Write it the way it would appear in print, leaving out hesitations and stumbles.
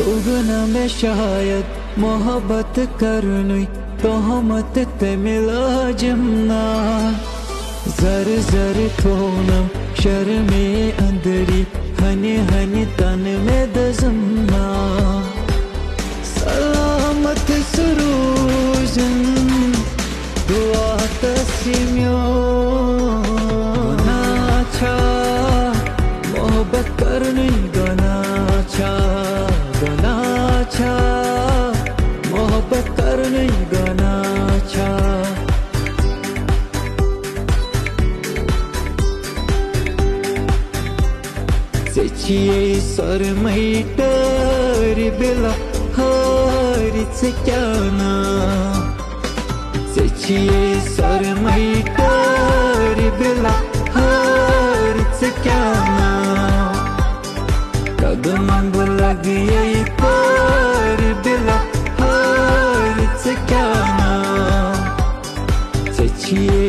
होगना में शायद मोहब्बत करनुई तोहमत ते मिला जमना जर जर थोनम शर्मे अंदरी हनी हनी तन में दजमना सलामत सरूजन दुआ तस्मियो नाचा मोहब्बत करनुई गनाचा गनाचा मोहब्बत करनुई गनाचा Seçiye sarmaytar bila harit sekyana Seçiye sarmaytar bila harit sekyana Kadam bulag yey par bila harit sekyana Seçiye